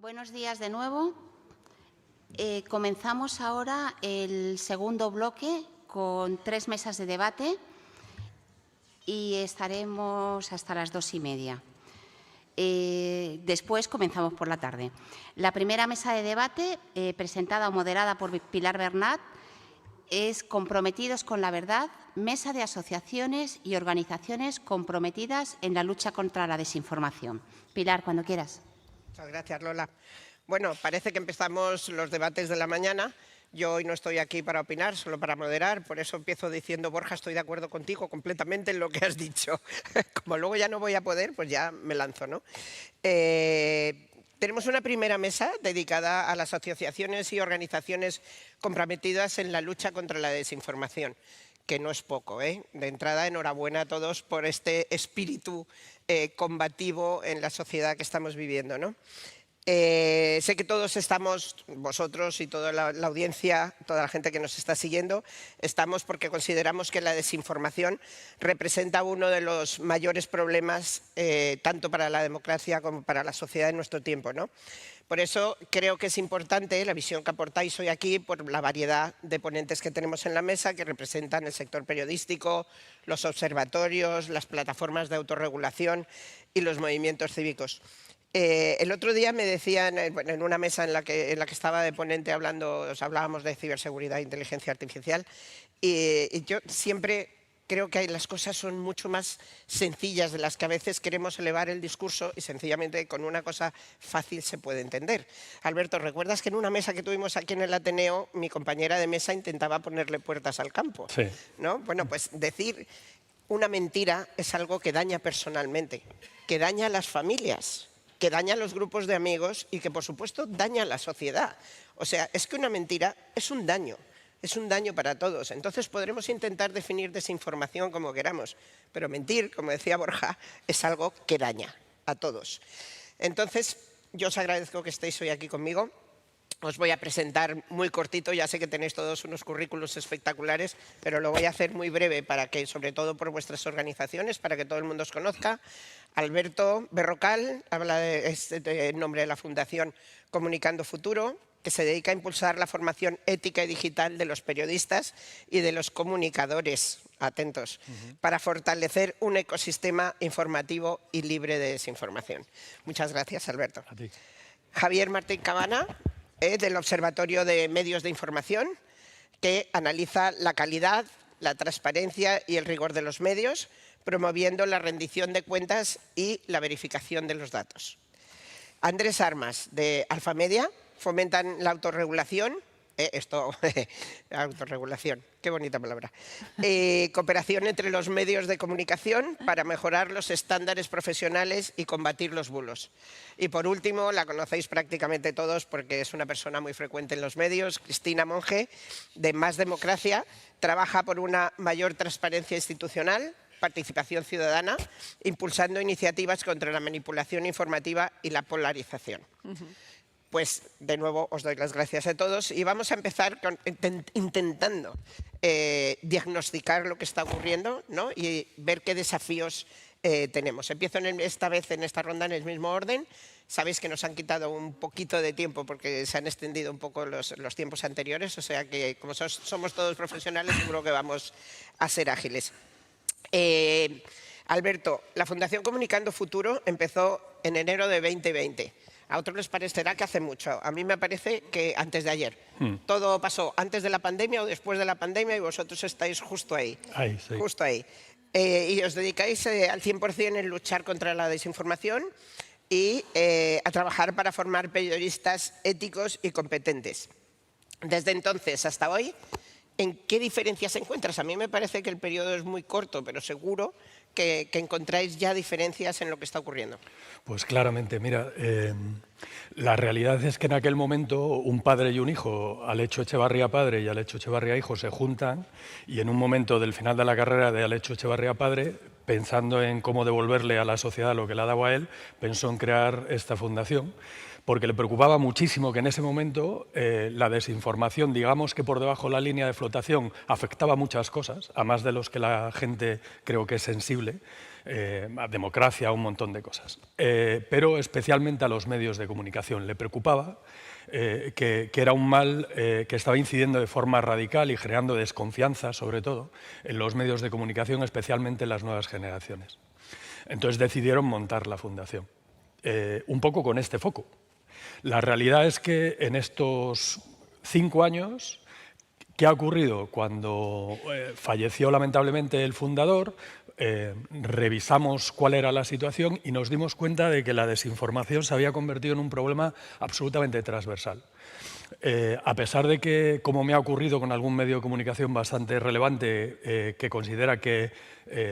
Buenos días de nuevo. Comenzamos ahora el segundo bloque con 3 mesas de debate y estaremos hasta las 2:30. Después comenzamos por la tarde. La primera mesa de debate, presentada o moderada por Pilar Bernat, es Comprometidos con la Verdad, mesa de asociaciones y organizaciones comprometidas en la lucha contra la desinformación. Pilar, cuando quieras. Muchas gracias, Lola. Bueno, parece que empezamos los debates de la mañana. Yo hoy no estoy aquí para opinar, solo para moderar. Por eso empiezo diciendo, Borja, estoy de acuerdo contigo completamente en lo que has dicho. Como luego ya no voy a poder, pues ya me lanzo, ¿no? Tenemos una primera mesa dedicada a las asociaciones y organizaciones comprometidas en la lucha contra la desinformación, que no es poco, ¿eh? De entrada, enhorabuena a todos por este espíritu combativo en la sociedad que estamos viviendo, ¿no? Sé que todos estamos, vosotros y toda la audiencia, toda la gente que nos está siguiendo, estamos porque consideramos que la desinformación representa uno de los mayores problemas tanto para la democracia como para la sociedad en nuestro tiempo, ¿no? Por eso creo que es importante la visión que aportáis hoy aquí por la variedad de ponentes que tenemos en la mesa que representan el sector periodístico, los observatorios, las plataformas de autorregulación y los movimientos cívicos. El otro día me decían, en una mesa en la que estaba de ponente hablábamos de ciberseguridad e inteligencia artificial, y yo siempre creo que las cosas son mucho más sencillas de las que a veces queremos elevar el discurso y sencillamente con una cosa fácil se puede entender. Alberto, ¿recuerdas que en una mesa que tuvimos aquí en el Ateneo, mi compañera de mesa intentaba ponerle puertas al campo? Sí. ¿No? Bueno, pues decir una mentira es algo que daña personalmente, que daña a las familias, que daña a los grupos de amigos y que, por supuesto, daña a la sociedad. O sea, es que una mentira es un daño para todos. Entonces podremos intentar definir desinformación como queramos, pero mentir, como decía Borja, es algo que daña a todos. Entonces, yo os agradezco que estéis hoy aquí conmigo. Os voy a presentar muy cortito, ya sé que tenéis todos unos currículos espectaculares, pero lo voy a hacer muy breve para que, sobre todo por vuestras organizaciones, para que todo el mundo os conozca. Alberto Berrocal, es en nombre de la Fundación Comunicando Futuro, que se dedica a impulsar la formación ética y digital de los periodistas y de los comunicadores, atentos, para fortalecer un ecosistema informativo y libre de desinformación. Muchas gracias, Alberto. A ti. Javier Martín Cabana, del Observatorio de Medios de Información, que analiza la calidad, la transparencia y el rigor de los medios, promoviendo la rendición de cuentas y la verificación de los datos. Andrés Armas, de Alfamedia, fomentan la autorregulación, autorregulación, qué bonita palabra, cooperación entre los medios de comunicación para mejorar los estándares profesionales y combatir los bulos. Y por último, la conocéis prácticamente todos porque es una persona muy frecuente en los medios, Cristina Monge, de Más Democracia, trabaja por una mayor transparencia institucional, participación ciudadana, impulsando iniciativas contra la manipulación informativa y la polarización. Pues de nuevo os doy las gracias a todos y vamos a empezar intentando diagnosticar lo que está ocurriendo, ¿no? Y ver qué desafíos tenemos. Empiezo esta vez en esta ronda en el mismo orden. Sabéis que nos han quitado un poquito de tiempo porque se han extendido un poco los tiempos anteriores, o sea que como somos todos profesionales seguro que vamos a ser ágiles. Alberto, la Fundación Comunicando Futuro empezó en enero de 2020. A otros les parecerá que hace mucho. A mí me parece que antes de ayer. Todo pasó antes de la pandemia o después de la pandemia y vosotros estáis justo ahí. Ahí, sí. Justo ahí. Y os dedicáis al 100% en luchar contra la desinformación y a trabajar para formar periodistas éticos y competentes. Desde entonces hasta hoy, ¿en qué diferencias encuentras? A mí me parece que el periodo es muy corto, pero seguro que encontráis ya diferencias en lo que está ocurriendo. Pues claramente, mira, la realidad es que en aquel momento un padre y un hijo, Alecho Echevarría padre y Alecho Echevarría hijo, se juntan y en un momento del final de la carrera de Alecho Echevarría padre, pensando en cómo devolverle a la sociedad lo que le ha dado a él, pensó en crear esta fundación porque le preocupaba muchísimo que en ese momento la desinformación, digamos que por debajo de la línea de flotación, afectaba a muchas cosas, a más de los que la gente creo que es sensible, a democracia, a un montón de cosas, pero especialmente a los medios de comunicación. Le preocupaba que era un mal que estaba incidiendo de forma radical y creando desconfianza, sobre todo, en los medios de comunicación, especialmente en las nuevas generaciones. Entonces decidieron montar la fundación, un poco con este foco. La realidad es que en estos 5 años, ¿qué ha ocurrido? Cuando falleció lamentablemente el fundador, revisamos cuál era la situación y nos dimos cuenta de que la desinformación se había convertido en un problema absolutamente transversal. A pesar de que, como me ha ocurrido con algún medio de comunicación bastante relevante, que considera que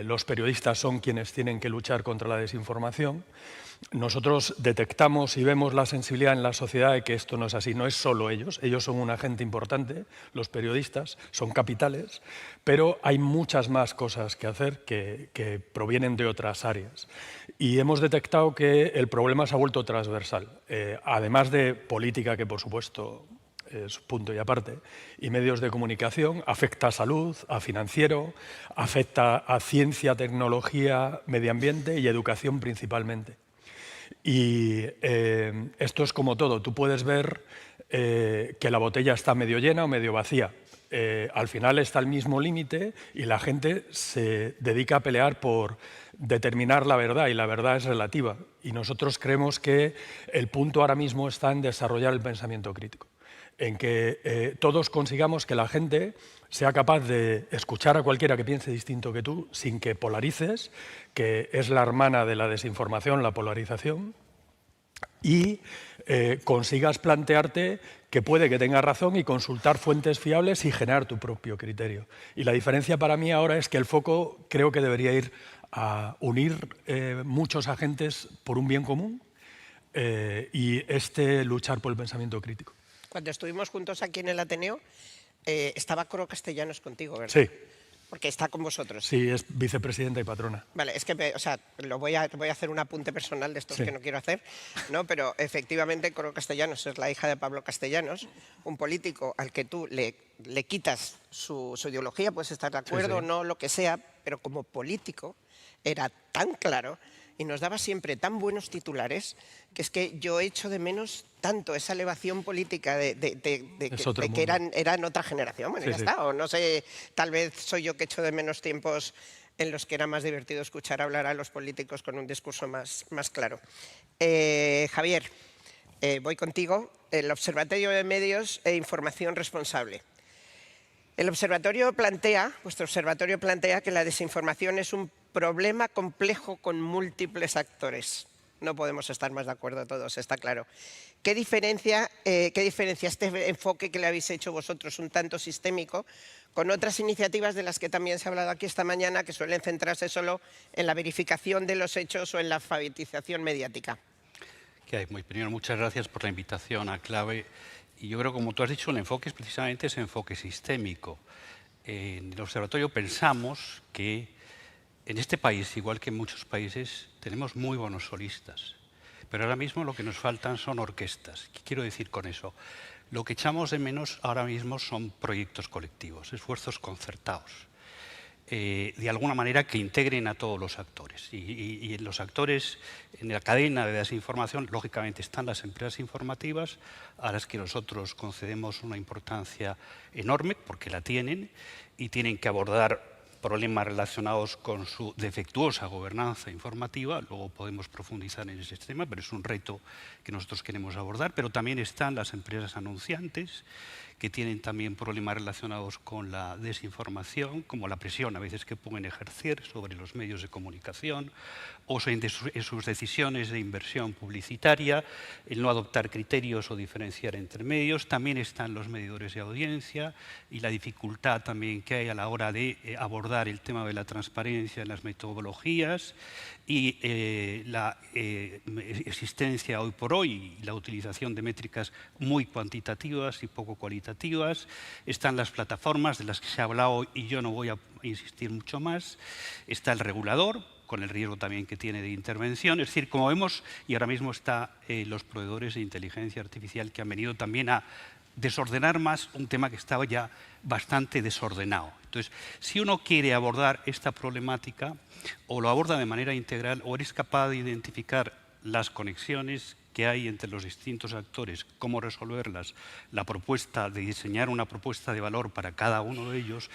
los periodistas son quienes tienen que luchar contra la desinformación, nosotros detectamos y vemos la sensibilidad en la sociedad de que esto no es así. No es solo ellos son un agente importante, los periodistas, son capitales, pero hay muchas más cosas que hacer que provienen de otras áreas. Y hemos detectado que el problema se ha vuelto transversal, además de política, que por supuesto es punto y aparte, y medios de comunicación, afecta a salud, a financiero, afecta a ciencia, tecnología, medio ambiente y educación principalmente. Y esto es como todo, tú puedes ver que la botella está medio llena o medio vacía. Al final está al mismo límite y la gente se dedica a pelear por determinar la verdad, y la verdad es relativa. Y nosotros creemos que el punto ahora mismo está en desarrollar el pensamiento crítico, en que todos consigamos que la gente sea capaz de escuchar a cualquiera que piense distinto que tú, sin que polarices, que es la hermana de la desinformación, la polarización, y consigas plantearte que puede que tengas razón y consultar fuentes fiables y generar tu propio criterio. Y la diferencia para mí ahora es que el foco creo que debería ir a unir muchos agentes por un bien común y luchar por el pensamiento crítico. Cuando estuvimos juntos aquí en el Ateneo, estaba Coro Castellanos contigo, ¿verdad? Sí. Porque está con vosotros. Sí, es vicepresidenta y patrona. Vale, es que voy a hacer un apunte personal de estos Sí. que no quiero hacer, ¿no? Pero efectivamente Coro Castellanos es la hija de Pablo Castellanos, un político al que tú le quitas su ideología, puedes estar de acuerdo o no, lo que sea, pero como político era tan claro y nos daba siempre tan buenos titulares que es que yo echo de menos tanto esa elevación política de que eran otra generación. Bueno, ya está. O no sé, tal vez soy yo que echo de menos tiempos en los que era más divertido escuchar hablar a los políticos con un discurso más claro. Javier, voy contigo. El Observatorio de Medios e Información Responsable. Vuestro observatorio plantea que la desinformación es un problema complejo con múltiples actores. No podemos estar más de acuerdo todos, está claro. ¿Qué diferencia este enfoque que le habéis hecho vosotros, un tanto sistémico, con otras iniciativas de las que también se ha hablado aquí esta mañana, que suelen centrarse solo en la verificación de los hechos o en la alfabetización mediática? Primero, muchas gracias por la invitación a Clave. Y yo creo, como tú has dicho, el enfoque es precisamente ese enfoque sistémico. En el observatorio pensamos que en este país, igual que en muchos países, tenemos muy buenos solistas. Pero ahora mismo lo que nos faltan son orquestas. ¿Qué quiero decir con eso? Lo que echamos de menos ahora mismo son proyectos colectivos, esfuerzos concertados. De alguna manera que integren a todos los actores. Y los actores en la cadena de desinformación, lógicamente, están las empresas informativas, a las que nosotros concedemos una importancia enorme, porque la tienen, y tienen que abordar problemas relacionados con su defectuosa gobernanza informativa. Luego podemos profundizar en ese tema, pero es un reto que nosotros queremos abordar. Pero también están las empresas anunciantes, que tienen también problemas relacionados con la desinformación, como la presión a veces que pueden ejercer sobre los medios de comunicación, o en sus decisiones de inversión publicitaria, el no adoptar criterios o diferenciar entre medios. También están los medidores de audiencia y la dificultad también que hay a la hora de abordar el tema de la transparencia en las metodologías y la existencia hoy por hoy y la utilización de métricas muy cuantitativas y poco cualitativas. Están las plataformas de las que se ha hablado y yo no voy a insistir mucho más. Está el regulador, con el riesgo también que tiene de intervención. Es decir, como vemos, y ahora mismo están los proveedores de inteligencia artificial que han venido también a desordenar más un tema que estaba ya bastante desordenado. Entonces, si uno quiere abordar esta problemática, o lo aborda de manera integral, o eres capaz de identificar las conexiones que hay entre los distintos actores, cómo resolverlas, la propuesta de diseñar una propuesta de valor para cada uno de ellos,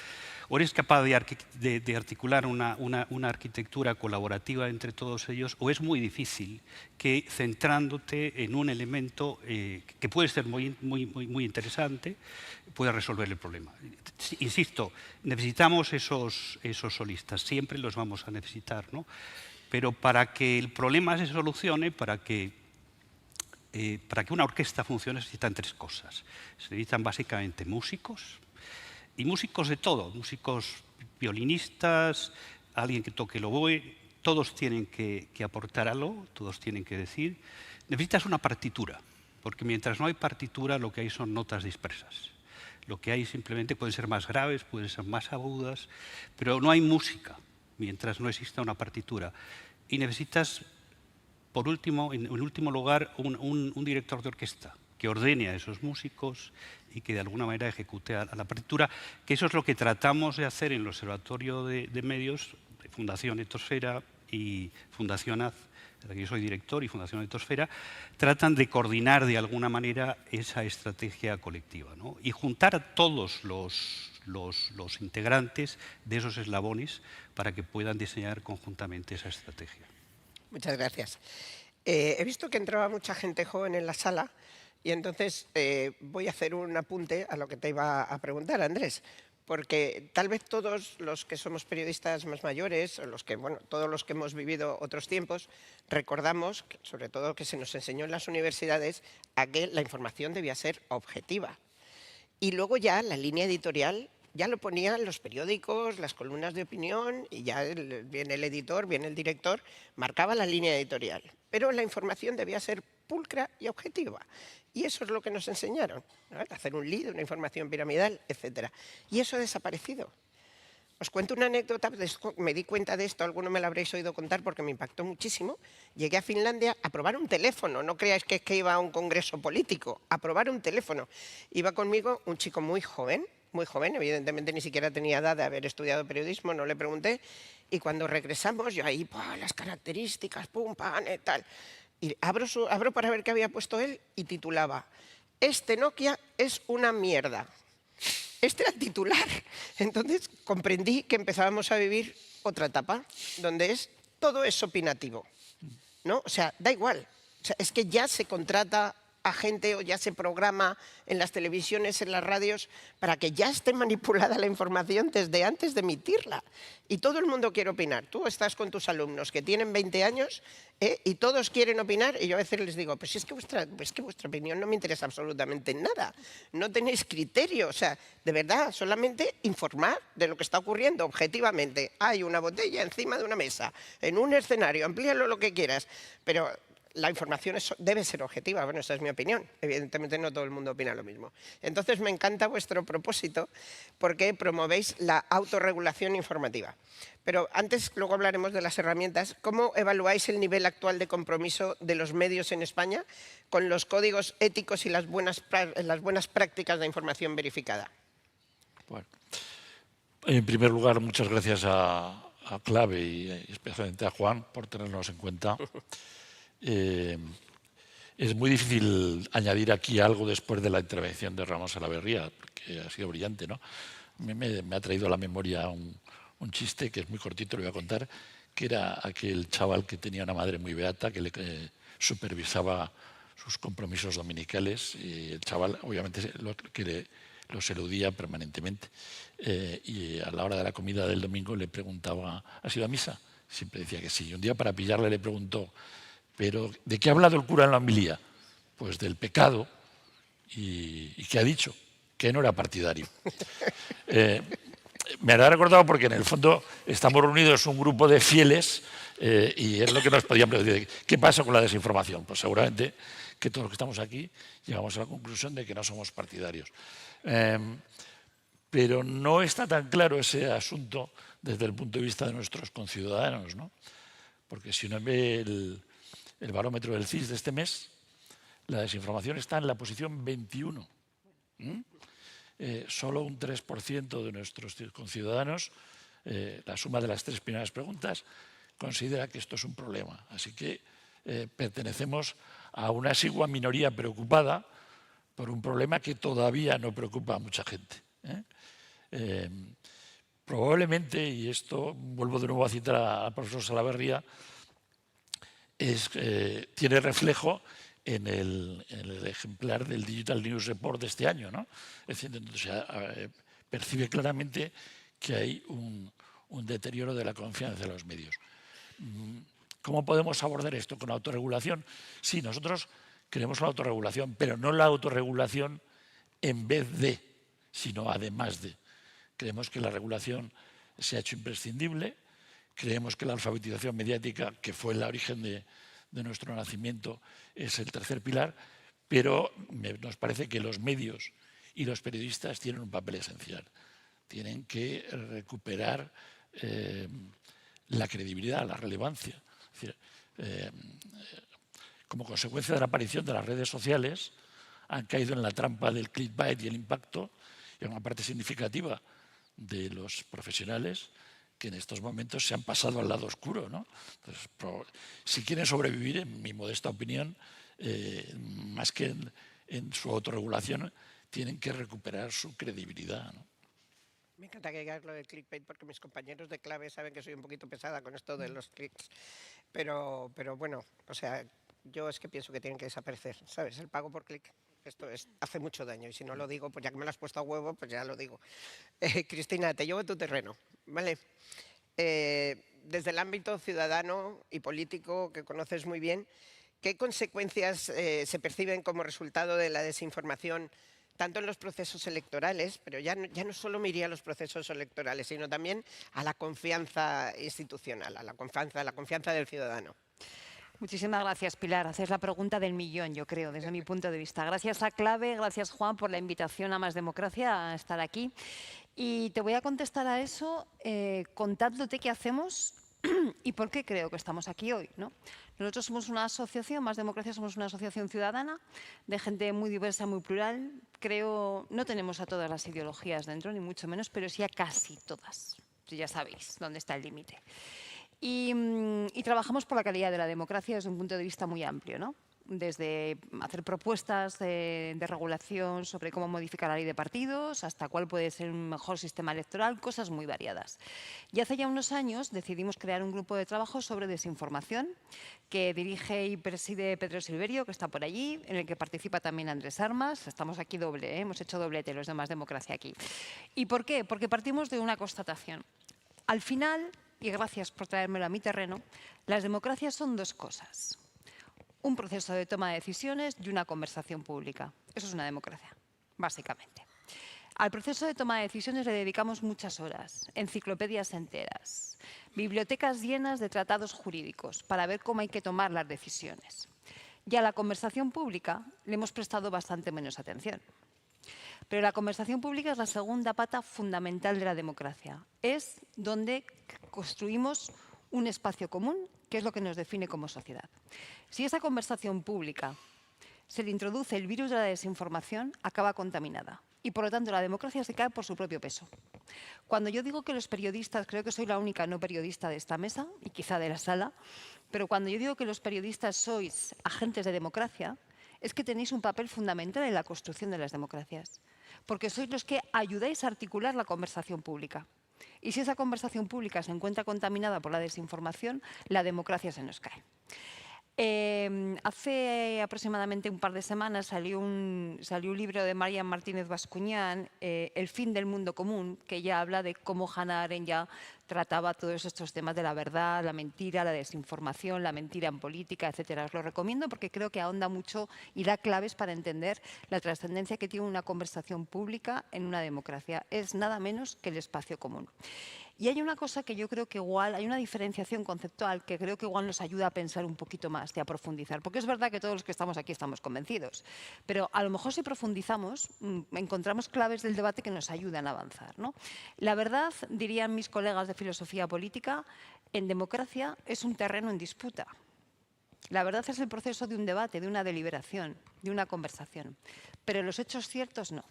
o eres capaz de articular una arquitectura colaborativa entre todos ellos, o es muy difícil que centrándote en un elemento que puede ser muy interesante, pueda resolver el problema. Insisto, necesitamos esos solistas, siempre los vamos a necesitar, ¿no? Pero para que el problema se solucione, para que una orquesta funcione, se necesitan tres cosas. Se necesitan básicamente músicos, y músicos de todo, músicos violinistas, alguien que toque el oboe, todos tienen que aportar algo, todos tienen que decir. Necesitas una partitura, porque mientras no hay partitura lo que hay son notas dispersas. Lo que hay simplemente pueden ser más graves, pueden ser más agudas, pero no hay música mientras no exista una partitura. Y necesitas, por último, en último lugar, un director de orquesta que ordene a esos músicos y que de alguna manera ejecute a la partitura, que eso es lo que tratamos de hacer en el Observatorio de Medios, de Fundación Etosfera y Fundación AZ, de la que yo soy director, y Fundación Etosfera, tratan de coordinar de alguna manera esa estrategia colectiva, ¿no? Y juntar a todos los integrantes de esos eslabones para que puedan diseñar conjuntamente esa estrategia. Muchas gracias. He visto que entraba mucha gente joven en la sala y entonces voy a hacer un apunte a lo que te iba a preguntar, Andrés, porque tal vez todos los que somos periodistas más mayores, o todos los que hemos vivido otros tiempos, recordamos, sobre todo que se nos enseñó en las universidades, a que la información debía ser objetiva. Y luego ya la línea editorial ya lo ponían los periódicos, las columnas de opinión, y ya viene el editor, viene el director, marcaba la línea editorial. Pero la información debía ser pulcra y objetiva. Y eso es lo que nos enseñaron, ¿no? Hacer un lead, una información piramidal, etc. Y eso ha desaparecido. Os cuento una anécdota, me di cuenta de esto, alguno me lo habréis oído contar porque me impactó muchísimo. Llegué a Finlandia a probar un teléfono, no creáis que es que iba a un congreso político, a probar un teléfono. Iba conmigo un chico muy joven, evidentemente ni siquiera tenía edad de haber estudiado periodismo, no le pregunté, y cuando regresamos, yo ahí, las características, pum, pam, tal, y abro para ver qué había puesto él y titulaba: "Este Nokia es una mierda". Este era el titular. Entonces comprendí que empezábamos a vivir otra etapa, donde todo es opinativo, ¿no? O sea, da igual. O sea, es que ya se contrata a gente o ya se programa en las televisiones, en las radios, para que ya esté manipulada la información desde antes de emitirla. Y todo el mundo quiere opinar. Tú estás con tus alumnos que tienen 20 años y todos quieren opinar, y yo a veces les digo, pues es que vuestra opinión no me interesa absolutamente nada. No tenéis criterio. O sea, de verdad, solamente informar de lo que está ocurriendo objetivamente. Hay una botella encima de una mesa, en un escenario, amplíalo lo que quieras, pero la información debe ser objetiva. Bueno, esa es mi opinión. Evidentemente no todo el mundo opina lo mismo. Entonces me encanta vuestro propósito porque promovéis la autorregulación informativa. Pero antes, luego hablaremos de las herramientas. ¿Cómo evaluáis el nivel actual de compromiso de los medios en España con los códigos éticos y las buenas prácticas de información verificada? Bueno, en primer lugar, muchas gracias a Clave y especialmente a Juan por tenernos en cuenta. Es muy difícil añadir aquí algo después de la intervención de Ramón Salaverría, que ha sido brillante, ¿no? Me ha traído a la memoria un chiste que es muy cortito, lo voy a contar, que era aquel chaval que tenía una madre muy beata que le supervisaba sus compromisos dominicales, y el chaval obviamente los eludía permanentemente, y a la hora de la comida del domingo le preguntaba: ¿has ido a misa? Siempre decía que sí. Y un día, para pillarle, le preguntó: ¿pero de qué ha hablado el cura en la homilía? Pues del pecado. ¿Y qué ha dicho? Que no era partidario. Me ha recordado porque en el fondo estamos reunidos un grupo de fieles y es lo que nos podían decir. ¿Qué pasa con la desinformación? Pues seguramente que todos los que estamos aquí llegamos a la conclusión de que no somos partidarios. Pero no está tan claro ese asunto desde el punto de vista de nuestros conciudadanos, ¿no? Porque si uno ve el barómetro del CIS de este mes, la desinformación está en la posición 21. Solo un 3% de nuestros conciudadanos, la suma de las 3 primeras preguntas, considera que esto es un problema. Así que pertenecemos a una exigua minoría preocupada por un problema que todavía no preocupa a mucha gente. Probablemente, y esto vuelvo de nuevo a citar al profesor Salaverría, tiene reflejo en el ejemplar del Digital News Report de este año, ¿no? Es decir, entonces, percibe claramente que hay un deterioro de la confianza en los medios. ¿Cómo podemos abordar esto? ¿Con autorregulación? Sí, nosotros queremos la autorregulación, pero no la autorregulación en vez de, sino además de. Creemos que la regulación se ha hecho imprescindible, creemos que la alfabetización mediática, que fue el origen de nuestro nacimiento, es el tercer pilar, pero nos parece que los medios y los periodistas tienen un papel esencial. Tienen que recuperar la credibilidad, la relevancia. Es decir, como consecuencia de la aparición de las redes sociales, han caído en la trampa del clickbait y el impacto, y una parte significativa de los profesionales que en estos momentos se han pasado al lado oscuro, ¿no? Entonces, si quieren sobrevivir, en mi modesta opinión, más que en su autorregulación, tienen que recuperar su credibilidad, ¿no? Me encanta que digas lo del clickbait porque mis compañeros de clave saben que soy un poquito pesada con esto de los clics. Pero bueno, o sea, yo es que pienso que tienen que desaparecer, ¿sabes? El pago por clic. Esto hace mucho daño y si no lo digo, pues ya que me lo has puesto a huevo, pues ya lo digo. Cristina, te llevo a tu terreno, ¿vale? Desde el ámbito ciudadano y político que conoces muy bien, ¿qué consecuencias se perciben como resultado de la desinformación tanto en los procesos electorales, pero ya no solo me iría a los procesos electorales, sino también a la confianza institucional, a la confianza del ciudadano? Muchísimas gracias, Pilar. Haces la pregunta del millón, yo creo, desde mi punto de vista. Gracias a Clave, gracias, Juan, por la invitación a Más Democracia, a estar aquí. Y te voy a contestar a eso contándote qué hacemos y por qué creo que estamos aquí hoy, ¿no? Nosotros somos una asociación, Más Democracia, somos una asociación ciudadana de gente muy diversa, muy plural. Creo, no tenemos a todas las ideologías dentro, ni mucho menos, pero sí a casi todas. Ya sabéis dónde está el límite. Y trabajamos por la calidad de la democracia desde un punto de vista muy amplio, ¿no? Desde hacer propuestas de regulación sobre cómo modificar la ley de partidos hasta cuál puede ser un mejor sistema electoral, cosas muy variadas. Y hace ya unos años decidimos crear un grupo de trabajo sobre desinformación que dirige y preside Pedro Silverio, que está por allí, en el que participa también Andrés Armas. Estamos aquí doble, hemos hecho doblete los de Más Democracia aquí. ¿Y por qué? Porque partimos de una constatación. Al final, y gracias por traérmelo a mi terreno, las democracias son dos cosas. Un proceso de toma de decisiones y una conversación pública. Eso es una democracia, básicamente. Al proceso de toma de decisiones le dedicamos muchas horas, enciclopedias enteras, bibliotecas llenas de tratados jurídicos para ver cómo hay que tomar las decisiones. Y a la conversación pública le hemos prestado bastante menos atención. Pero la conversación pública es la segunda pata fundamental de la democracia. Es donde construimos un espacio común, que es lo que nos define como sociedad. Si esa conversación pública se le introduce el virus de la desinformación, acaba contaminada. Y por lo tanto la democracia se cae por su propio peso. Cuando yo digo que los periodistas, creo que soy la única no periodista de esta mesa y quizá de la sala, pero cuando yo digo que los periodistas sois agentes de democracia, es que tenéis un papel fundamental en la construcción de las democracias, porque sois los que ayudáis a articular la conversación pública. Y si esa conversación pública se encuentra contaminada por la desinformación, la democracia se nos cae. Hace aproximadamente un par de semanas salió un libro de Marian Martínez Bascuñán, El fin del mundo común, que ya habla de cómo Hannah Arendt ya trataba todos estos temas de la verdad, la mentira, la desinformación, la mentira en política, etcétera. Os lo recomiendo porque creo que ahonda mucho y da claves para entender la trascendencia que tiene una conversación pública en una democracia. Es nada menos que el espacio común. Y hay una cosa que yo creo que igual, hay una diferenciación conceptual que creo que igual nos ayuda a pensar un poquito más y a profundizar. Porque es verdad que todos los que estamos aquí estamos convencidos, pero a lo mejor si profundizamos encontramos claves del debate que nos ayudan a avanzar, ¿no? La verdad, dirían mis colegas de filosofía política, en democracia es un terreno en disputa. La verdad es el proceso de un debate, de una deliberación, de una conversación, pero los hechos ciertos no.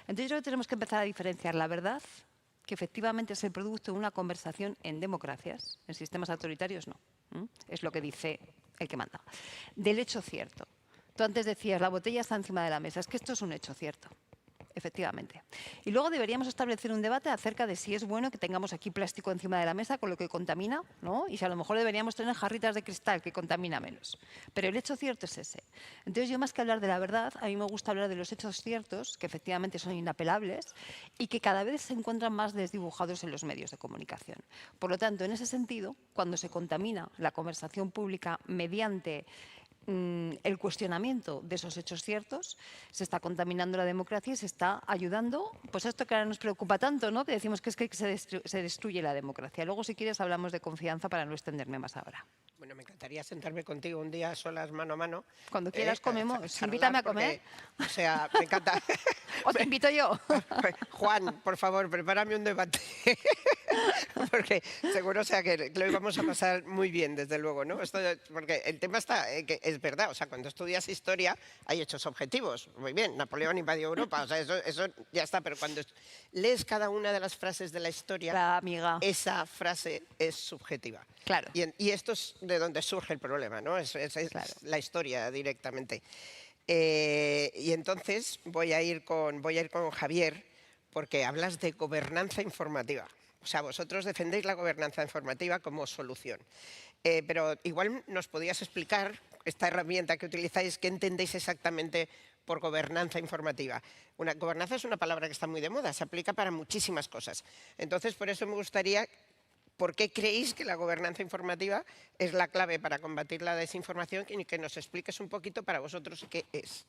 Entonces yo creo que tenemos que empezar a diferenciar la verdad, que efectivamente es el producto de una conversación en democracias, en sistemas autoritarios no. Es lo que dice el que manda. Del hecho cierto. Tú antes decías, la botella está encima de la mesa. Es que esto es un hecho cierto. Efectivamente. Y luego deberíamos establecer un debate acerca de si es bueno que tengamos aquí plástico encima de la mesa con lo que contamina, ¿no? Y si a lo mejor deberíamos tener jarritas de cristal que contamina menos. Pero el hecho cierto es ese. Entonces yo más que hablar de la verdad, a mí me gusta hablar de los hechos ciertos, que efectivamente son inapelables y que cada vez se encuentran más desdibujados en los medios de comunicación. Por lo tanto, en ese sentido, cuando se contamina la conversación pública mediante el cuestionamiento de esos hechos ciertos, se está contaminando la democracia y se está ayudando, pues a esto que ahora nos preocupa tanto, ¿no? Que decimos que es que se destruye la democracia. Luego, si quieres, hablamos de confianza para no extenderme más ahora. Bueno, me encantaría sentarme contigo un día a solas, mano a mano. Cuando quieras comemos. Charlar, Invítame a comer. O sea, me encanta. ¿O te invito yo? Juan, por favor, prepárame un debate. Porque seguro, o sea, que lo íbamos a pasar muy bien, desde luego, ¿no? Porque el tema está, que es verdad, o sea, cuando estudias historia hay hechos objetivos. Muy bien, Napoleón invadió Europa, o sea, eso ya está, pero cuando lees cada una de las frases de la historia, La amiga. esa frase es subjetiva. Claro. Y esto es de donde surge el problema, ¿no? Es Claro. la historia directamente. Y entonces voy a ir con Javier, porque hablas de gobernanza informativa. O sea, vosotros defendéis la gobernanza informativa como solución. Pero igual nos podías explicar esta herramienta que utilizáis, ¿qué entendéis exactamente por gobernanza informativa? Gobernanza es una palabra que está muy de moda, se aplica para muchísimas cosas. Entonces, por eso me gustaría, ¿por qué creéis que la gobernanza informativa es la clave para combatir la desinformación? Y que nos expliques un poquito para vosotros qué es.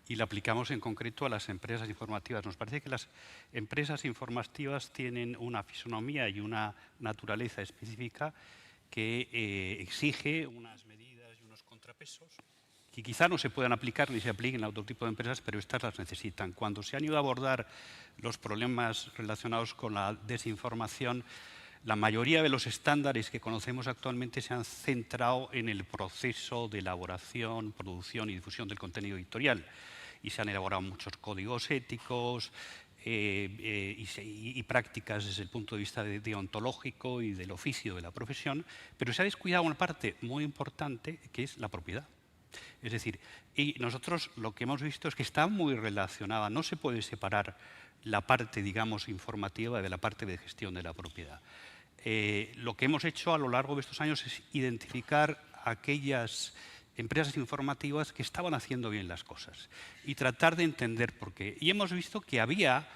Y la aplicamos en concreto a las empresas informativas. Nos parece que las empresas informativas tienen una fisonomía y una naturaleza específica que exige unas medidas y unos contrapesos que quizá no se puedan aplicar ni se apliquen a otro tipo de empresas, pero estas las necesitan. Cuando se han ido a abordar los problemas relacionados con la desinformación, la mayoría de los estándares que conocemos actualmente se han centrado en el proceso de elaboración, producción y difusión del contenido editorial. Y se han elaborado muchos códigos éticos y prácticas desde el punto de vista deontológico y del oficio de la profesión, pero se ha descuidado una parte muy importante que es la propiedad. Es decir, y nosotros lo que hemos visto es que está muy relacionada, no se puede separar la parte, digamos, informativa de la parte de gestión de la propiedad. Lo que hemos hecho a lo largo de estos años es identificar aquellas empresas informativas que estaban haciendo bien las cosas y tratar de entender por qué. Y hemos visto que había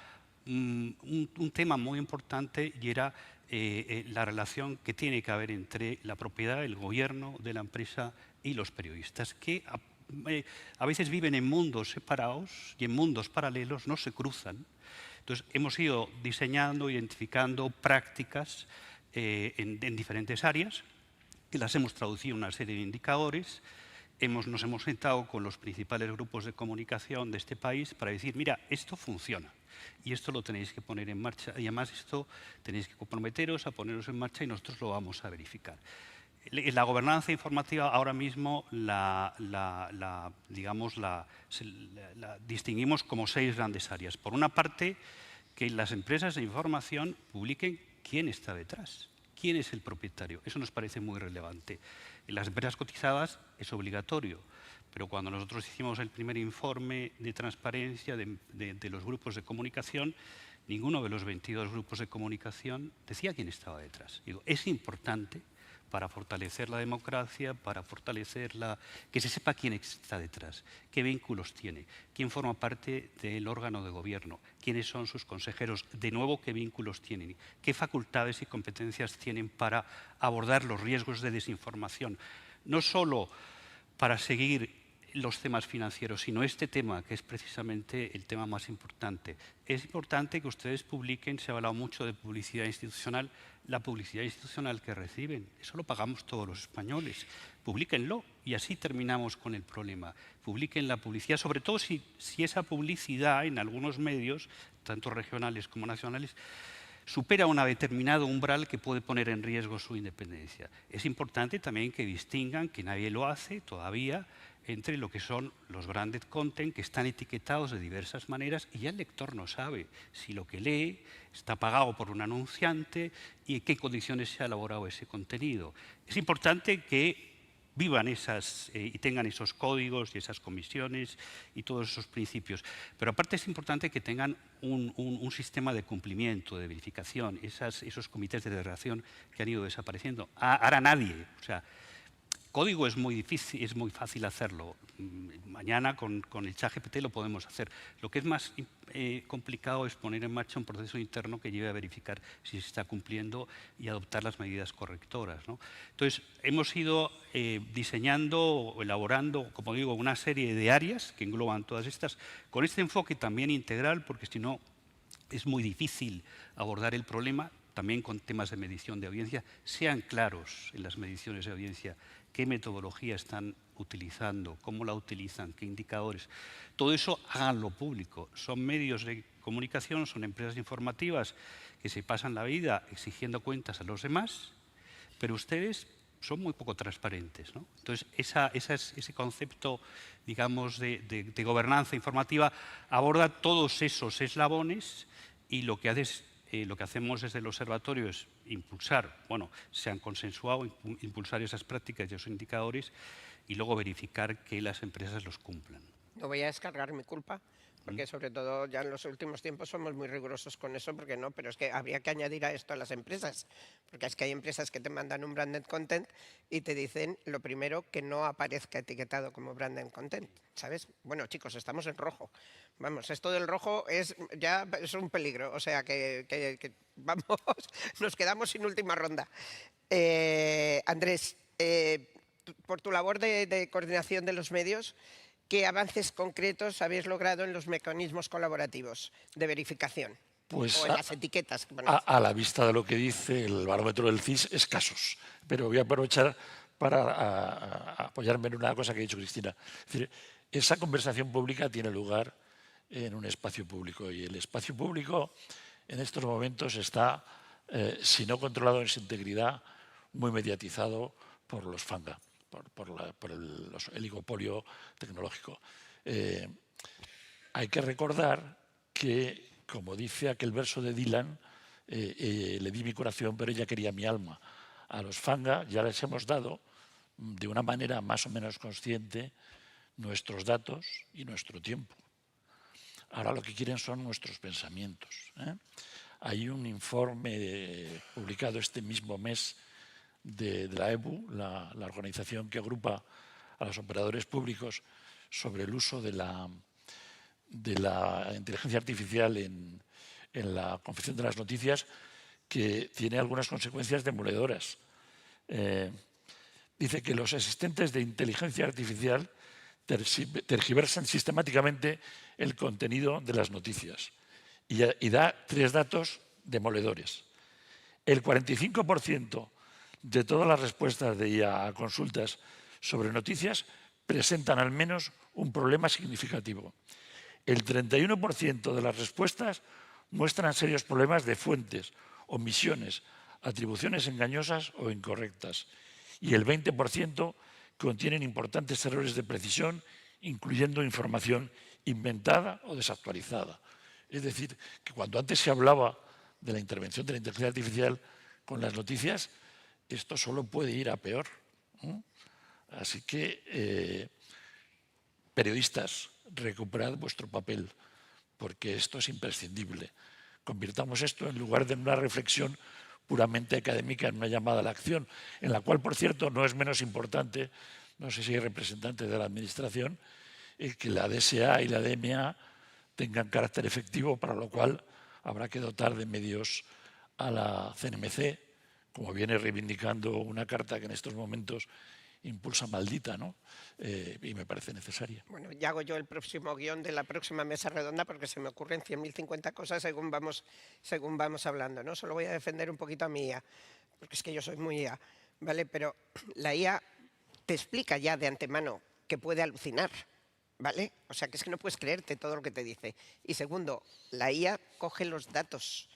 un tema muy importante y era la relación que tiene que haber entre la propiedad, el gobierno de la empresa y los periodistas, que a veces viven en mundos separados y en mundos paralelos, no se cruzan. Entonces hemos ido diseñando, identificando prácticas en diferentes áreas, que las hemos traducido en una serie de indicadores. Nos hemos sentado con los principales grupos de comunicación de este país para decir, mira, esto funciona y esto lo tenéis que poner en marcha y además esto tenéis que comprometeros a poneros en marcha y nosotros lo vamos a verificar. La gobernanza informativa ahora mismo la distinguimos como 6 grandes áreas. Por una parte, que las empresas de información publiquen quién está detrás, quién es el propietario. Eso nos parece muy relevante. En las empresas cotizadas es obligatorio, pero cuando nosotros hicimos el primer informe de transparencia de los grupos de comunicación, ninguno de los 22 grupos de comunicación decía quién estaba detrás. Digo, es importante para fortalecer la democracia, para fortalecer que se sepa quién está detrás, qué vínculos tiene, quién forma parte del órgano de gobierno, quiénes son sus consejeros, de nuevo qué vínculos tienen, qué facultades y competencias tienen para abordar los riesgos de desinformación, no solo para seguir los temas financieros, sino este tema, que es precisamente el tema más importante. Es importante que ustedes publiquen, se ha hablado mucho de publicidad institucional, la publicidad institucional que reciben, eso lo pagamos todos los españoles. Publíquenlo y así terminamos con el problema. Publiquen la publicidad, sobre todo si esa publicidad en algunos medios, tanto regionales como nacionales, supera un determinado umbral que puede poner en riesgo su independencia. Es importante también que distingan, que nadie lo hace todavía, entre lo que son los branded content, que están etiquetados de diversas maneras y ya el lector no sabe si lo que lee está pagado por un anunciante y en qué condiciones se ha elaborado ese contenido. Es importante que vivan y tengan esos códigos y esas comisiones y todos esos principios. Pero aparte es importante que tengan un sistema de cumplimiento, de verificación, esos comités de redacción que han ido desapareciendo. Ahora nadie, o sea, código es muy difícil, es muy fácil hacerlo. Mañana con el ChatGPT lo podemos hacer. Lo que es más complicado es poner en marcha un proceso interno que lleve a verificar si se está cumpliendo y adoptar las medidas correctoras, ¿no? Entonces, hemos ido diseñando o elaborando, como digo, una serie de áreas que engloban todas estas, con este enfoque también integral, porque si no es muy difícil abordar el problema, también con temas de medición de audiencia. Sean claros en las mediciones de audiencia qué metodología están utilizando, cómo la utilizan, qué indicadores. Todo eso háganlo público. Son medios de comunicación, son empresas informativas que se pasan la vida exigiendo cuentas a los demás, pero ustedes son muy poco transparentes, ¿no? Entonces, ese concepto, digamos, de gobernanza informativa aborda todos esos eslabones y lo que hacemos desde el observatorio es impulsar, bueno, se han consensuado, impulsar esas prácticas y esos indicadores y luego verificar que las empresas los cumplan. No voy a descargar mi culpa, porque sobre todo ya en los últimos tiempos somos muy rigurosos con eso, porque no, pero es que habría que añadir a esto a las empresas, porque es que hay empresas que te mandan un branded content y te dicen, lo primero, que no aparezca etiquetado como branded content, ¿sabes? Bueno, chicos, estamos en rojo. Vamos, esto del rojo es un peligro, o sea que vamos, nos quedamos sin última ronda. Andrés, por tu labor de coordinación de los medios, ¿qué avances concretos habéis logrado en los mecanismos colaborativos de verificación? Pues o en las etiquetas. A la vista de lo que dice el barómetro del CIS, escasos. Pero voy a aprovechar para apoyarme en una cosa que ha dicho Cristina. Es decir, esa conversación pública tiene lugar en un espacio público y el espacio público en estos momentos está, si no controlado en su integridad, muy mediatizado por los FANGA. Por el oligopolio tecnológico. Hay que recordar que, como dice aquel verso de Dylan, le di mi corazón, pero ella quería mi alma. A los FANGA ya les hemos dado, de una manera más o menos consciente, nuestros datos y nuestro tiempo. Ahora lo que quieren son nuestros pensamientos, ¿eh? Hay un informe publicado este mismo mes de la EBU, la organización que agrupa a los operadores públicos, sobre el uso de la inteligencia artificial en la confección de las noticias, que tiene algunas consecuencias demoledoras. Dice que los asistentes de inteligencia artificial tergiversan sistemáticamente el contenido de las noticias y da 3 datos demoledores. El 45% de todas las respuestas de IA a consultas sobre noticias presentan al menos un problema significativo. El 31% de las respuestas muestran serios problemas de fuentes, omisiones, atribuciones engañosas o incorrectas. Y el 20% contienen importantes errores de precisión, incluyendo información inventada o desactualizada. Es decir, que cuando antes se hablaba de la intervención de la inteligencia artificial con las noticias, esto solo puede ir a peor, ¿no? Así que, periodistas, recuperad vuestro papel, porque esto es imprescindible. Convirtamos esto, en lugar de una reflexión puramente académica, en una llamada a la acción, en la cual, por cierto, no es menos importante, no sé si hay representantes de la Administración, que la DSA y la DMA tengan carácter efectivo, para lo cual habrá que dotar de medios a la CNMC, como viene reivindicando una carta que en estos momentos impulsa maldita, ¿no? Y me parece necesaria. Bueno, ya hago yo el próximo guión de la próxima mesa redonda porque se me ocurren 100.050 cosas según vamos hablando, ¿no? Solo voy a defender un poquito a mi IA, porque es que yo soy muy IA, ¿vale? Pero la IA te explica ya de antemano que puede alucinar, ¿vale? O sea, que es que no puedes creerte todo lo que te dice. Y segundo, la IA coge los datos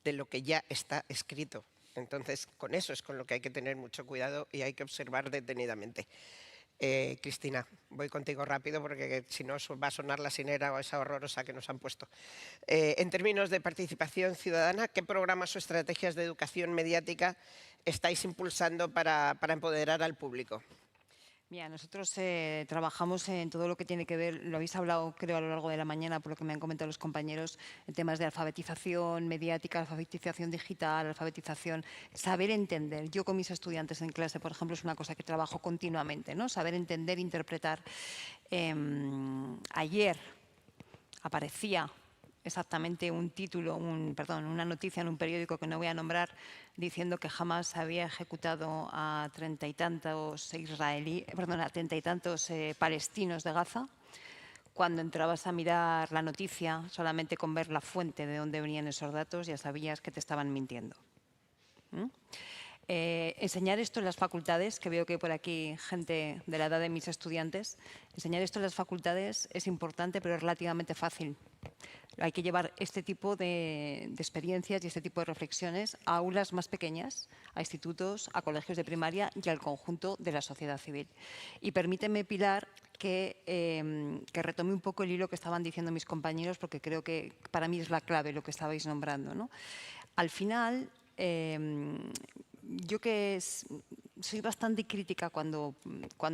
de lo que ya está escrito. Entonces, con eso es con lo que hay que tener mucho cuidado y hay que observar detenidamente. Cristina, voy contigo rápido porque si no va a sonar la sinera o esa horrorosa que nos han puesto. En términos de participación ciudadana, ¿qué programas o estrategias de educación mediática estáis impulsando para empoderar al público? Mira, nosotros trabajamos en todo lo que tiene que ver, lo habéis hablado creo a lo largo de la mañana por lo que me han comentado los compañeros, en temas de alfabetización mediática, alfabetización digital, alfabetización, saber entender. Yo con mis estudiantes en clase, por ejemplo, es una cosa que trabajo continuamente, ¿no? Saber entender, interpretar. Ayer aparecía exactamente un título, una noticia en un periódico que no voy a nombrar, diciendo que Hamas había ejecutado a 30 y tantos palestinos de Gaza. Cuando entrabas a mirar la noticia, solamente con ver la fuente de dónde venían esos datos, ya sabías que te estaban mintiendo. Enseñar esto en las facultades, que veo que hay por aquí gente de la edad de mis estudiantes, enseñar esto en las facultades es importante, pero es relativamente fácil. Hay que llevar este tipo de experiencias y este tipo de reflexiones a aulas más pequeñas, a institutos, a colegios de primaria y al conjunto de la sociedad civil. Y permíteme, Pilar, que retome un poco el hilo que estaban diciendo mis compañeros, porque creo que para mí es la clave lo que estabais nombrando, ¿no? Al final, yo que soy bastante crítica cuando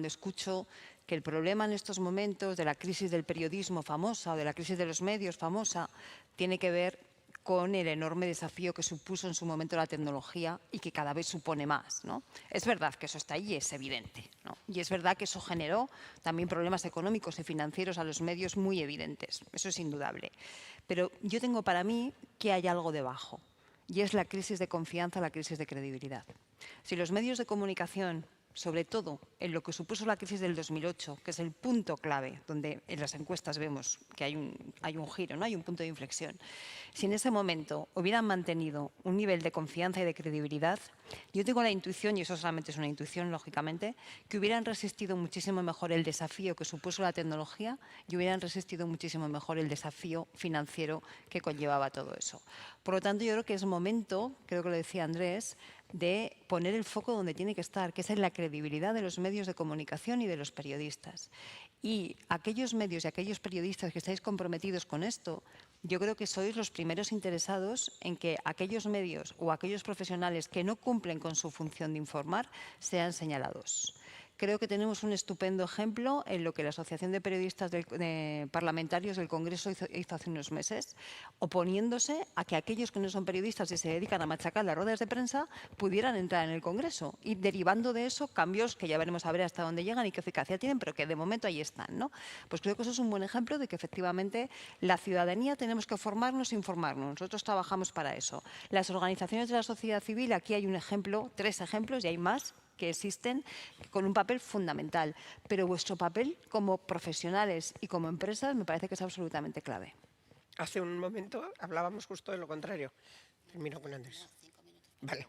escucho que el problema en estos momentos de la crisis del periodismo famosa o de la crisis de los medios famosa tiene que ver con el enorme desafío que supuso en su momento la tecnología y que cada vez supone más, ¿no? Es verdad que eso está ahí, es evidente, ¿no? Y es verdad que eso generó también problemas económicos y financieros a los medios muy evidentes, eso es indudable. Pero yo tengo para mí que hay algo debajo. Y es la crisis de confianza, la crisis de credibilidad. Si los medios de comunicación, sobre todo en lo que supuso la crisis del 2008, que es el punto clave, donde en las encuestas vemos que hay un giro, ¿no? Hay un punto de inflexión. Si en ese momento hubieran mantenido un nivel de confianza y de credibilidad, yo tengo la intuición, y eso solamente es una intuición, lógicamente, que hubieran resistido muchísimo mejor el desafío que supuso la tecnología y hubieran resistido muchísimo mejor el desafío financiero que conllevaba todo eso. Por lo tanto, yo creo que es momento, creo que lo decía Andrés, de poner el foco donde tiene que estar, que es en la credibilidad de los medios de comunicación y de los periodistas. Y aquellos medios y aquellos periodistas que estáis comprometidos con esto, yo creo que sois los primeros interesados en que aquellos medios o aquellos profesionales que no cumplen con su función de informar sean señalados. Creo que tenemos un estupendo ejemplo en lo que la Asociación de Periodistas Parlamentarios del Congreso hizo hace unos meses, oponiéndose a que aquellos que no son periodistas y se dedican a machacar las ruedas de prensa pudieran entrar en el Congreso y derivando de eso cambios que ya veremos a ver hasta dónde llegan y qué eficacia tienen, pero que de momento ahí están, ¿no? Pues creo que eso es un buen ejemplo de que efectivamente la ciudadanía tenemos que formarnos e informarnos. Nosotros trabajamos para eso. Las organizaciones de la sociedad civil, aquí hay un ejemplo, 3 ejemplos y hay más que existen con un papel fundamental, pero vuestro papel como profesionales y como empresas me parece que es absolutamente clave. Hace un momento hablábamos justo de lo contrario. Termino con Andrés. Vale.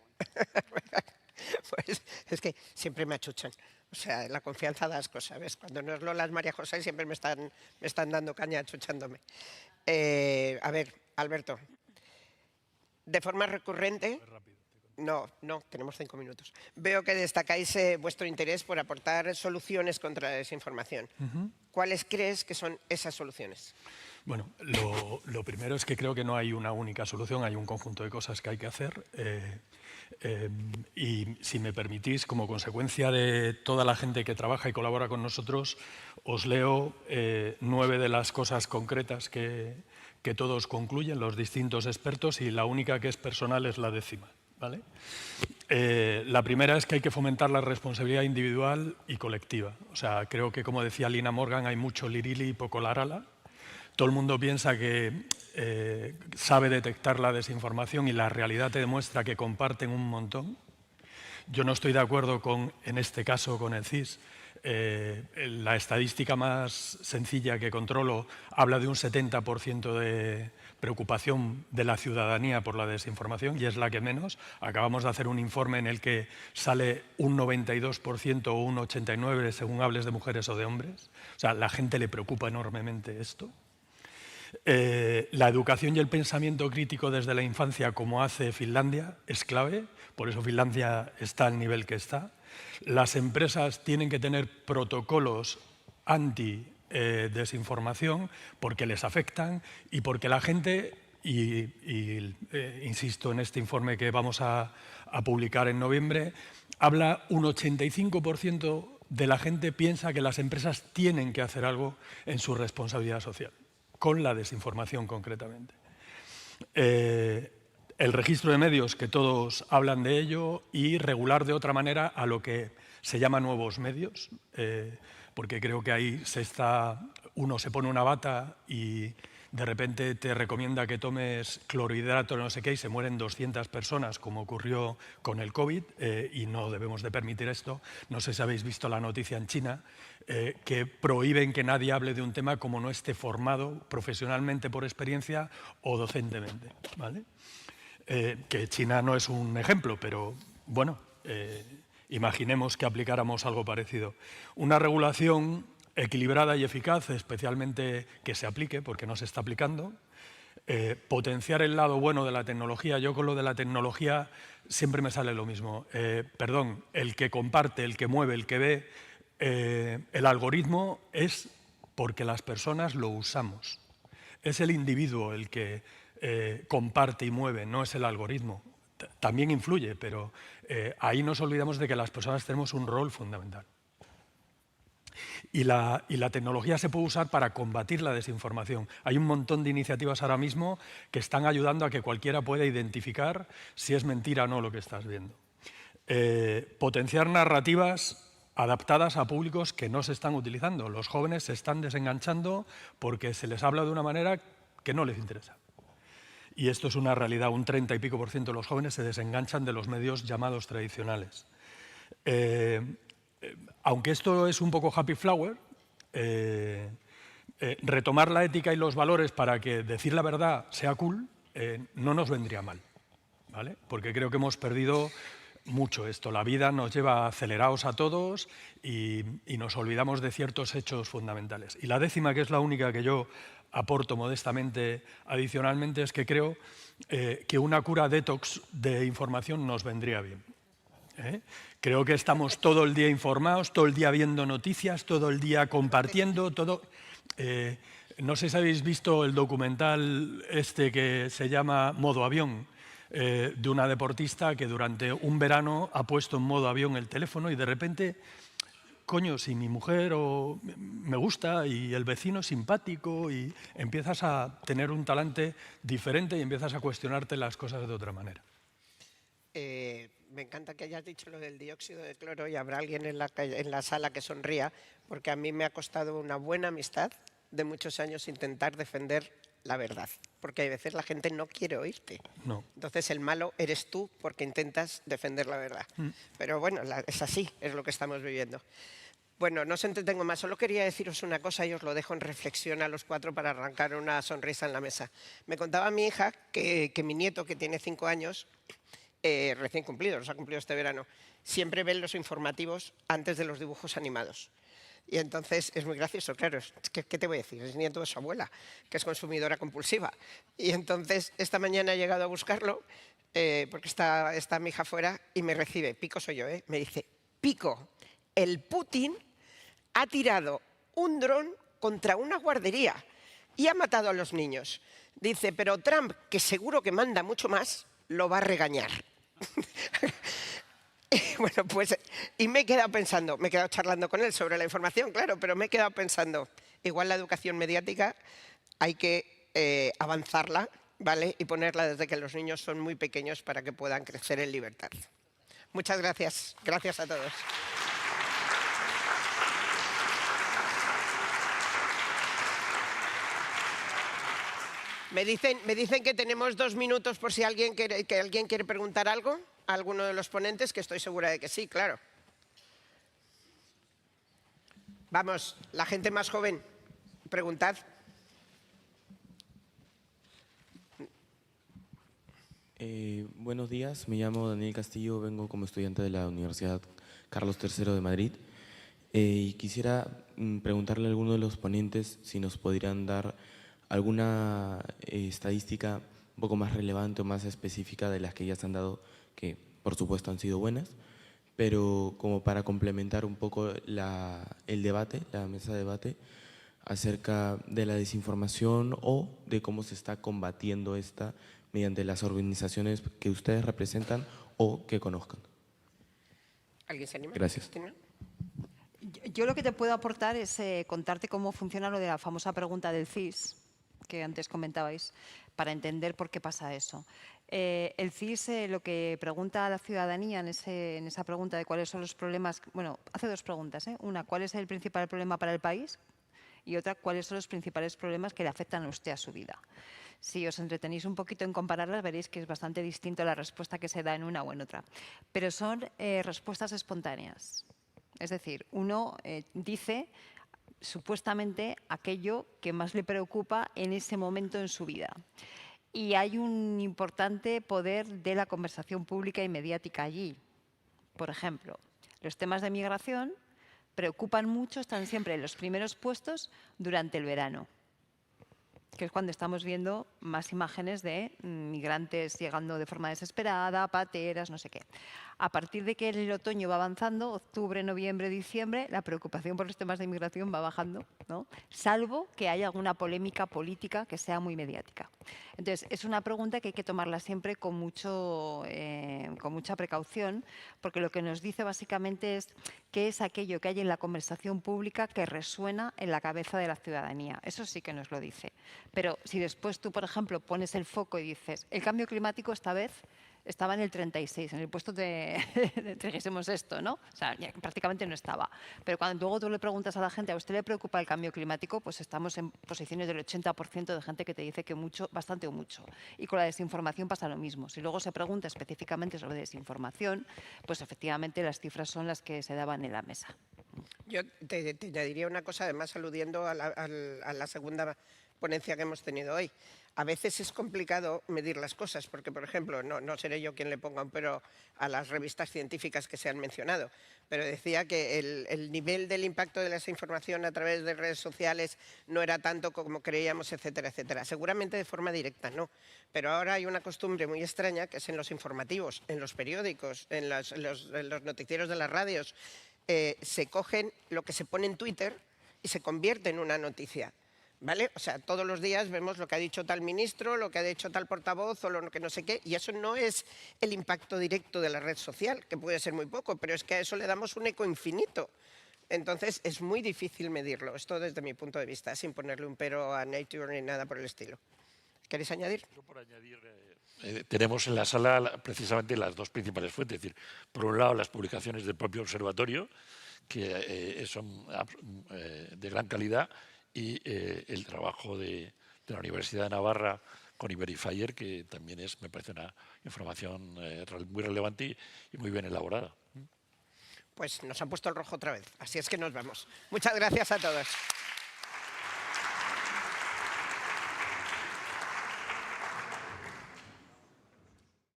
Pues es que siempre me achuchan. O sea, la confianza da asco, ¿sabes? Cuando no es Lola, es María José, siempre me están dando caña achuchándome. A ver, Alberto. De forma recurrente... No, tenemos 5 minutos. Veo que destacáis vuestro interés por aportar soluciones contra la desinformación. ¿Cuáles crees que son esas soluciones? Bueno, lo primero es que creo que no hay una única solución, hay un conjunto de cosas que hay que hacer. Y si me permitís, como consecuencia de toda la gente que trabaja y colabora con nosotros, os leo 9 de las cosas concretas que todos concluyen, los distintos expertos, y la única que es personal es la 10ª. ¿Vale? La primera es que hay que fomentar la responsabilidad individual y colectiva. O sea, creo que, como decía Lina Morgan, hay mucho lirili y poco larala. Todo el mundo piensa que sabe detectar la desinformación y la realidad te demuestra que comparten un montón. Yo no estoy de acuerdo en este caso, con el CIS. La estadística más sencilla que controlo habla de un 70% de preocupación de la ciudadanía por la desinformación, y es la que menos. Acabamos de hacer un informe en el que sale un 92% o un 89%, según hables de mujeres o de hombres. O sea, a la gente le preocupa enormemente esto. La educación y el pensamiento crítico desde la infancia, como hace Finlandia, es clave. Por eso Finlandia está al nivel que está. Las empresas tienen que tener protocolos anti-desinformación porque les afectan y porque la gente, insisto en este informe que vamos a publicar en noviembre, habla un 85% de la gente piensa que las empresas tienen que hacer algo en su responsabilidad social, con la desinformación concretamente. El registro de medios, que todos hablan de ello, y regular de otra manera a lo que se llama nuevos medios, porque creo que ahí uno se pone una bata y de repente te recomienda que tomes clorhidrato no sé qué y se mueren 200 personas, como ocurrió con el COVID, y no debemos de permitir esto. No sé si habéis visto la noticia en China, que prohíben que nadie hable de un tema como no esté formado profesionalmente por experiencia o docentemente, ¿vale? Que China no es un ejemplo, pero bueno, imaginemos que aplicáramos algo parecido. Una regulación equilibrada y eficaz, especialmente que se aplique, porque no se está aplicando. Potenciar el lado bueno de la tecnología. Yo con lo de la tecnología siempre me sale lo mismo. Perdón, el que comparte, el que mueve, el que ve, el algoritmo es porque las personas lo usamos. Es el individuo el que comparte y mueve, no es el algoritmo. También influye, pero ahí nos olvidamos de que las personas tenemos un rol fundamental. Y la tecnología se puede usar para combatir la desinformación. Hay un montón de iniciativas ahora mismo que están ayudando a que cualquiera pueda identificar si es mentira o no lo que estás viendo. Potenciar narrativas adaptadas a públicos que no se están utilizando. Los jóvenes se están desenganchando porque se les habla de una manera que no les interesa. Y esto es una realidad, un 30 y pico % de los jóvenes se desenganchan de los medios llamados tradicionales. Aunque esto es un poco happy flower, retomar la ética y los valores para que decir la verdad sea cool no nos vendría mal, ¿vale? Porque creo que hemos perdido mucho esto. La vida nos lleva acelerados a todos y nos olvidamos de ciertos hechos fundamentales. Y la décima, que es la única que yo aporto modestamente adicionalmente, es que creo que una cura detox de información nos vendría bien. Creo que estamos todo el día informados, todo el día viendo noticias, todo el día compartiendo, todo. No sé si habéis visto el documental este que se llama Modo Avión, de una deportista que durante un verano ha puesto en modo avión el teléfono y de repente, coño, si mi mujer me gusta y el vecino es simpático, y empiezas a tener un talante diferente y empiezas a cuestionarte las cosas de otra manera. Me encanta que hayas dicho lo del dióxido de cloro y habrá alguien en la sala que sonría, porque a mí me ha costado una buena amistad de muchos años intentar defender la verdad, porque hay veces la gente no quiere oírte. No. Entonces el malo eres tú porque intentas defender la verdad. Pero bueno, es así, es lo que estamos viviendo. Bueno, no os entretengo más, solo quería deciros una cosa y os lo dejo en reflexión a los cuatro para arrancar una sonrisa en la mesa. Me contaba mi hija que mi nieto, que tiene 5 años, recién cumplido, los ha cumplido este verano, siempre ven los informativos antes de los dibujos animados. Y entonces es muy gracioso, claro, ¿qué te voy a decir? Es nieto de su abuela, que es consumidora compulsiva. Y entonces esta mañana he llegado a buscarlo, porque está mi hija fuera, y me recibe, Pico soy yo, me dice, Pico, el Putin ha tirado un dron contra una guardería y ha matado a los niños. Dice, pero Trump, que seguro que manda mucho más, lo va a regañar. Bueno, pues, y me he quedado pensando, me he quedado charlando con él sobre la información, claro, pero me he quedado pensando, igual la educación mediática hay que avanzarla, ¿vale? Y ponerla desde que los niños son muy pequeños para que puedan crecer en libertad. Muchas gracias. Gracias a todos. Me dicen que tenemos 2 minutos por si alguien quiere preguntar algo. a alguno de los ponentes, que estoy segura de que sí, claro. Vamos, la gente más joven, preguntad. Buenos días, me llamo Daniel Castillo, vengo como estudiante de la Universidad Carlos III de Madrid y quisiera preguntarle a alguno de los ponentes si nos podrían dar alguna estadística un poco más relevante o más específica de las que ya se han dado, que por supuesto han sido buenas, pero como para complementar un poco el debate, la mesa de debate, acerca de la desinformación o de cómo se está combatiendo esta mediante las organizaciones que ustedes representan o que conozcan. ¿Alguien se anima? Gracias. ¿Cristina? Yo lo que te puedo aportar es contarte cómo funciona lo de la famosa pregunta del CIS, que antes comentabais, para entender por qué pasa eso. El CIS lo que pregunta a la ciudadanía en esa pregunta de cuáles son los problemas, bueno, hace dos preguntas. Una, ¿cuál es el principal problema para el país? Y otra, ¿cuáles son los principales problemas que le afectan a usted a su vida? Si os entretenéis un poquito en compararlas, veréis que es bastante distinto la respuesta que se da en una o en otra. Pero son respuestas espontáneas. Es decir, uno dice supuestamente aquello que más le preocupa en ese momento en su vida. Y hay un importante poder de la conversación pública y mediática allí. Por ejemplo, los temas de migración preocupan mucho, están siempre en los primeros puestos durante el verano, que es cuando estamos viendo más imágenes de migrantes llegando de forma desesperada, pateras, no sé qué. A partir de que el otoño va avanzando, octubre, noviembre, diciembre, la preocupación por los temas de inmigración va bajando, ¿no? Salvo que haya alguna polémica política que sea muy mediática. Entonces, es una pregunta que hay que tomarla siempre con mucha precaución, porque lo que nos dice básicamente es qué es aquello que hay en la conversación pública que resuena en la cabeza de la ciudadanía. Eso sí que nos lo dice. Pero si después tú, por ejemplo, pones el foco y dices, el cambio climático esta vez estaba en el 36, en el puesto de dijésemos esto, ¿no? O sea, ya prácticamente no estaba. Pero cuando luego tú le preguntas a la gente, ¿a usted le preocupa el cambio climático? Pues estamos en posiciones del 80% de gente que te dice que mucho, bastante o mucho. Y con la desinformación pasa lo mismo. Si luego se pregunta específicamente sobre desinformación, pues efectivamente las cifras son las que se daban en la mesa. Yo te añadiría una cosa, además aludiendo a la segunda ponencia que hemos tenido hoy. A veces es complicado medir las cosas, porque, por ejemplo, no seré yo quien le ponga un pero a las revistas científicas que se han mencionado, pero decía que el nivel del impacto de la desinformación a través de redes sociales no era tanto como creíamos, etcétera, etcétera. Seguramente de forma directa no, pero ahora hay una costumbre muy extraña que es en los informativos, en los periódicos, en los noticieros de las radios, se cogen lo que se pone en Twitter y se convierte en una noticia. ¿Vale? O sea, todos los días vemos lo que ha dicho tal ministro, lo que ha dicho tal portavoz o lo que no sé qué, y eso no es el impacto directo de la red social, que puede ser muy poco, pero es que a eso le damos un eco infinito. Entonces, es muy difícil medirlo, esto desde mi punto de vista, sin ponerle un pero a Nature ni nada por el estilo. ¿Queréis añadir? Yo por añadir, tenemos en la sala precisamente las dos principales fuentes, es decir, por un lado las publicaciones del propio observatorio, que son de gran calidad, y el trabajo de la Universidad de Navarra con Iberifier, que también es, me parece, una información muy relevante y muy bien elaborada. Pues nos han puesto el rojo otra vez, así es que nos vamos. Muchas gracias a todos.